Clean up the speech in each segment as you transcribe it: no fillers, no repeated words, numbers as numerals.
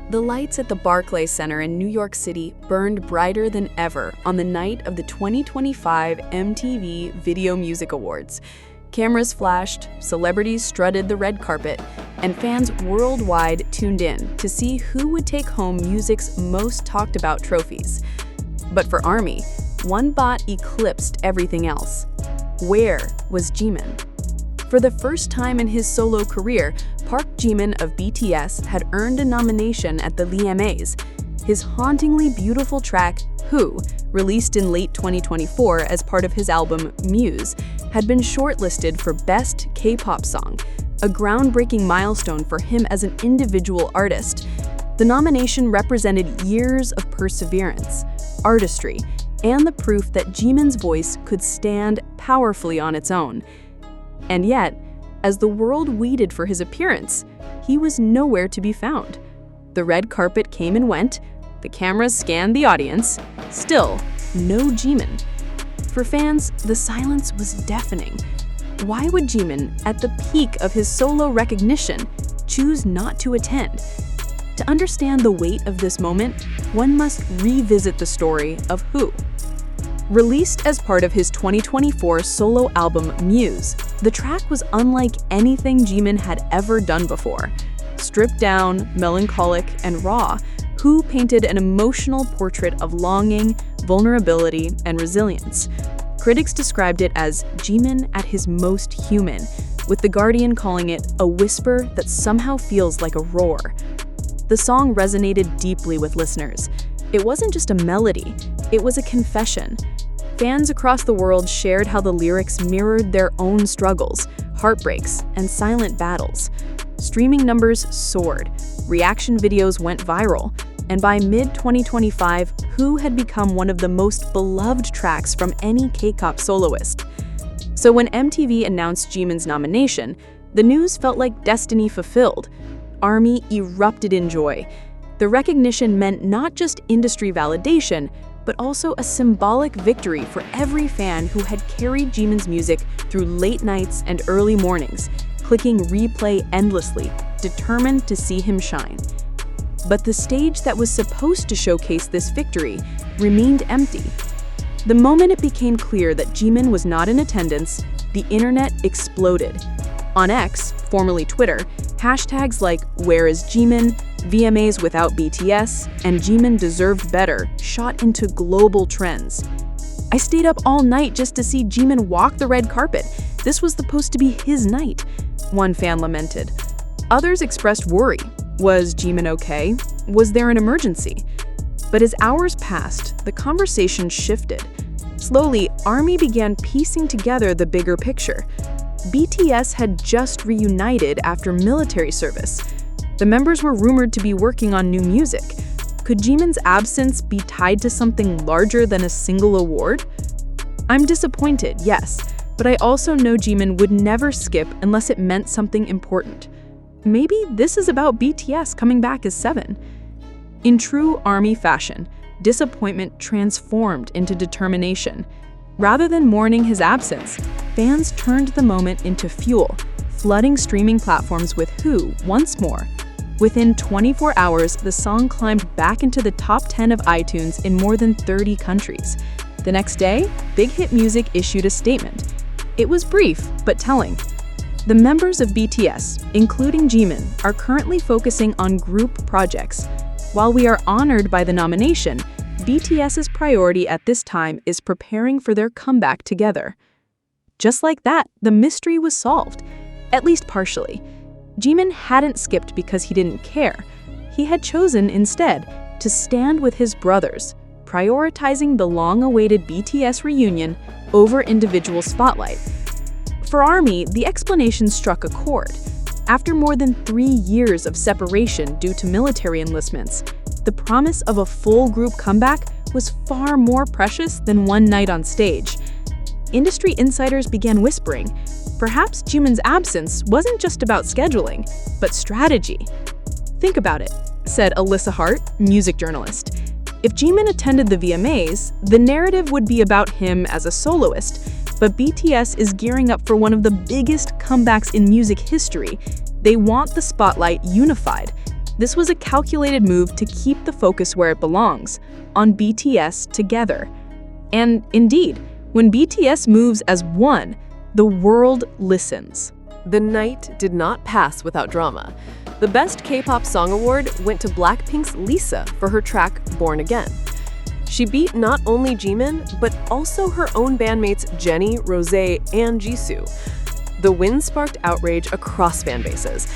The lights at the Barclays Center in New York City burned brighter than ever on the night of the 2025 MTV Video Music Awards. Cameras flashed, celebrities strutted the red carpet, and fans worldwide tuned in to see who would take home music's most talked about trophies. But for ARMY, one bot eclipsed everything else. Where was Jimin? For the first time in his solo career, Park Jimin of BTS had earned a nomination at the VMAs. His hauntingly beautiful track, Who, released in late 2024 as part of his album Muse, had been shortlisted for Best K-pop Song, a groundbreaking milestone for him as an individual artist. The nomination represented years of perseverance, artistry, and the proof that Jimin's voice could stand powerfully on its own. And yet, as the world waited for his appearance, he was nowhere to be found. The red carpet came and went, the cameras scanned the audience, still no Jimin. For fans, the silence was deafening. Why would Jimin, at the peak of his solo recognition, choose not to attend? To understand the weight of this moment, one must revisit the story of Who. Released as part of his 2024 solo album Muse, the track was unlike anything Jimin had ever done before. Stripped down, melancholic, and raw, Who painted an emotional portrait of longing, vulnerability, and resilience. Critics described it as Jimin at his most human, with The Guardian calling it a whisper that somehow feels like a roar. The song resonated deeply with listeners. It wasn't just a melody, it was a confession. Fans across the world shared how the lyrics mirrored their own struggles, heartbreaks, and silent battles. Streaming numbers soared, reaction videos went viral, and by mid-2025, Who had become one of the most beloved tracks from any K-pop soloist. So when MTV announced Jimin's nomination, the news felt like destiny fulfilled. ARMY erupted in joy. The recognition meant not just industry validation, but also a symbolic victory for every fan who had carried Jimin's music through late nights and early mornings, clicking replay endlessly, determined to see him shine. But the stage that was supposed to showcase this victory remained empty. The moment it became clear that Jimin was not in attendance, the internet exploded. On X, formerly Twitter, hashtags like "Where is Jimin?", VMAs without BTS, and Jimin deserved better shot into global trends. "I stayed up all night just to see Jimin walk the red carpet. This was supposed to be his night," one fan lamented. Others expressed worry. Was Jimin okay? Was there an emergency? But as hours passed, the conversation shifted. Slowly, ARMY began piecing together the bigger picture. BTS had just reunited after military service. The members were rumored to be working on new music. Could Jimin's absence be tied to something larger than a single award? I'm disappointed, yes, but I also know Jimin would never skip unless it meant something important. Maybe this is about BTS coming back as Seven. In true ARMY fashion, disappointment transformed into determination. Rather than mourning his absence, fans turned the moment into fuel, flooding streaming platforms with Who once more. Within 24 hours, the song climbed back into the top 10 of iTunes in more than 30 countries. The next day, Big Hit Music issued a statement. It was brief, but telling. The members of BTS, including Jimin, are currently focusing on group projects. While we are honored by the nomination, BTS's priority at this time is preparing for their comeback together. Just like that, the mystery was solved, at least partially. Jimin hadn't skipped because he didn't care. He had chosen, instead, to stand with his brothers, prioritizing the long-awaited BTS reunion over individual spotlight. For ARMY, the explanation struck a chord. After more than 3 years of separation due to military enlistments, the promise of a full group comeback was far more precious than one night on stage. Industry insiders began whispering, perhaps Jimin's absence wasn't just about scheduling, but strategy. "Think about it," said Alyssa Hart, music journalist. If Jimin attended the VMAs, the narrative would be about him as a soloist, but BTS is gearing up for one of the biggest comebacks in music history. They want the spotlight unified. This was a calculated move to keep the focus where it belongs, on BTS together. And indeed, when BTS moves as one, the world listens. The night did not pass without drama. The Best K-pop Song Award went to Blackpink's Lisa for her track Born Again. She beat not only Jimin, but also her own bandmates Jennie, Rosé, and Jisoo. The win sparked outrage across fan bases.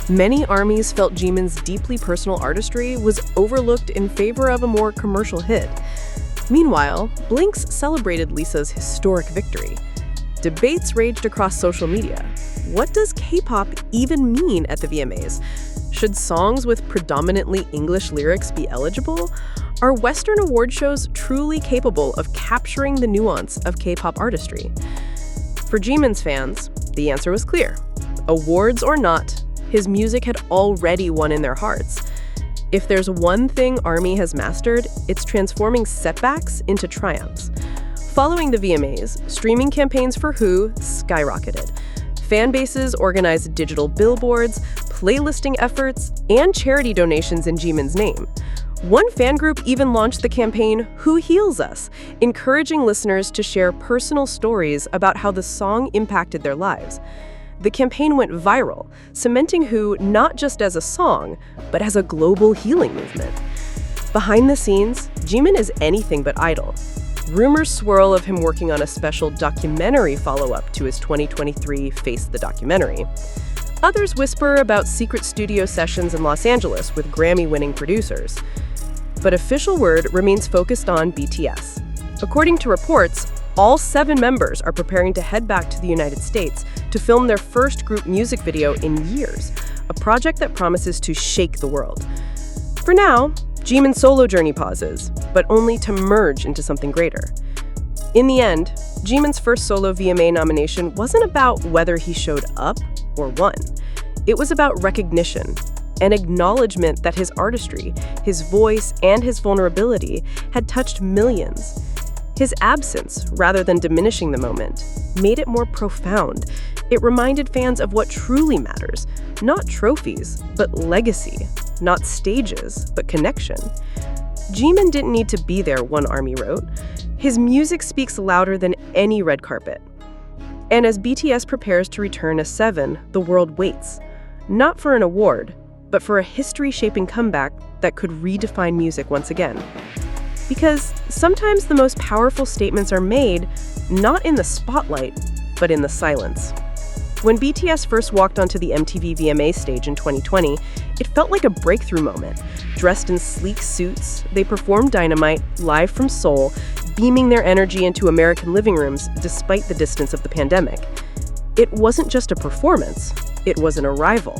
Many ARMYs felt Jimin's deeply personal artistry was overlooked in favor of a more commercial hit. Meanwhile, Blinks celebrated Lisa's historic victory. Debates raged across social media. What does K-pop even mean at the VMAs? Should songs with predominantly English lyrics be eligible? Are Western award shows truly capable of capturing the nuance of K-pop artistry? For Jimin's fans, the answer was clear. Awards or not, his music had already won in their hearts. If there's one thing ARMY has mastered, it's transforming setbacks into triumphs. Following the VMAs, streaming campaigns for Who skyrocketed. Fan bases organized digital billboards, playlisting efforts, and charity donations in Jimin's name. One fan group even launched the campaign Who Heals Us, encouraging listeners to share personal stories about how the song impacted their lives. The campaign went viral, cementing Who not just as a song, but as a global healing movement. Behind the scenes, Jimin is anything but idle. Rumors swirl of him working on a special documentary follow-up to his 2023 Face the Documentary. Others whisper about secret studio sessions in Los Angeles with Grammy-winning producers. But official word remains focused on BTS. According to reports, all 7 members are preparing to head back to the United States to film their first group music video in years, a project that promises to shake the world. For now, Jimin's solo journey pauses, but only to merge into something greater. In the end, Jimin's first solo VMA nomination wasn't about whether he showed up or won. It was about recognition, an acknowledgement that his artistry, his voice, and his vulnerability had touched millions. His absence, rather than diminishing the moment, made it more profound. It reminded fans of what truly matters, not trophies, but legacy, not stages, but connection. Jimin didn't need to be there, one ARMY wrote. His music speaks louder than any red carpet. And as BTS prepares to return as 7, the world waits, not for an award, but for a history-shaping comeback that could redefine music once again. Because sometimes the most powerful statements are made not in the spotlight, but in the silence. When BTS first walked onto the MTV VMA stage in 2020, it felt like a breakthrough moment. Dressed in sleek suits, they performed Dynamite live from Seoul, beaming their energy into American living rooms despite the distance of the pandemic. It wasn't just a performance, it was an arrival.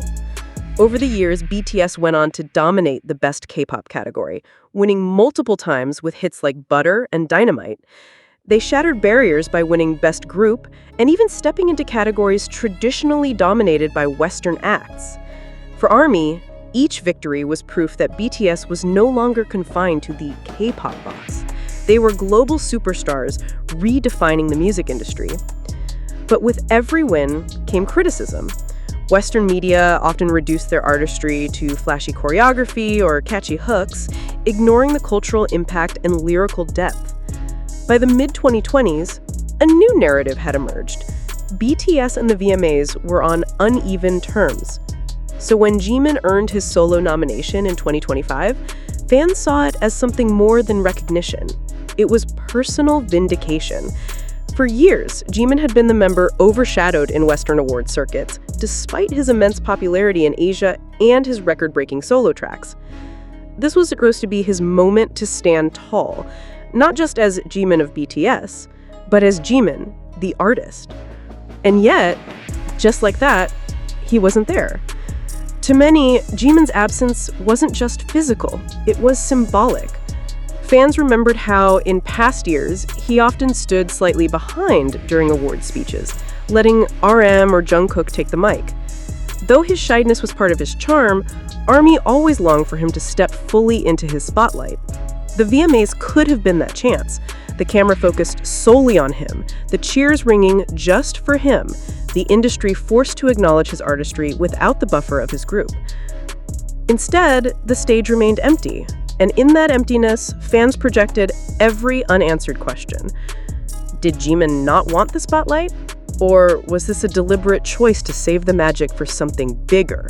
Over the years, BTS went on to dominate the Best K-pop category, winning multiple times with hits like Butter and Dynamite. They shattered barriers by winning Best Group and even stepping into categories traditionally dominated by Western acts. For ARMY, each victory was proof that BTS was no longer confined to the K-pop box. They were global superstars, redefining the music industry. But with every win came criticism. Western media often reduced their artistry to flashy choreography or catchy hooks, ignoring the cultural impact and lyrical depth. By the mid-2020s, a new narrative had emerged. BTS and the VMAs were on uneven terms. So when Jimin earned his solo nomination in 2025, fans saw it as something more than recognition. It was personal vindication. For years, Jimin had been the member overshadowed in Western award circuits, despite his immense popularity in Asia and his record-breaking solo tracks. This was supposed to be his moment to stand tall, not just as Jimin of BTS, but as Jimin, the artist. And yet, just like that, he wasn't there. To many, Jimin's absence wasn't just physical, it was symbolic. Fans remembered how, in past years, he often stood slightly behind during award speeches, letting RM or Jungkook take the mic. Though his shyness was part of his charm, ARMY always longed for him to step fully into his spotlight. The VMAs could have been that chance. The camera focused solely on him, the cheers ringing just for him, the industry forced to acknowledge his artistry without the buffer of his group. Instead, the stage remained empty. And in that emptiness, fans projected every unanswered question. Did Jimin not want the spotlight? Or was this a deliberate choice to save the magic for something bigger?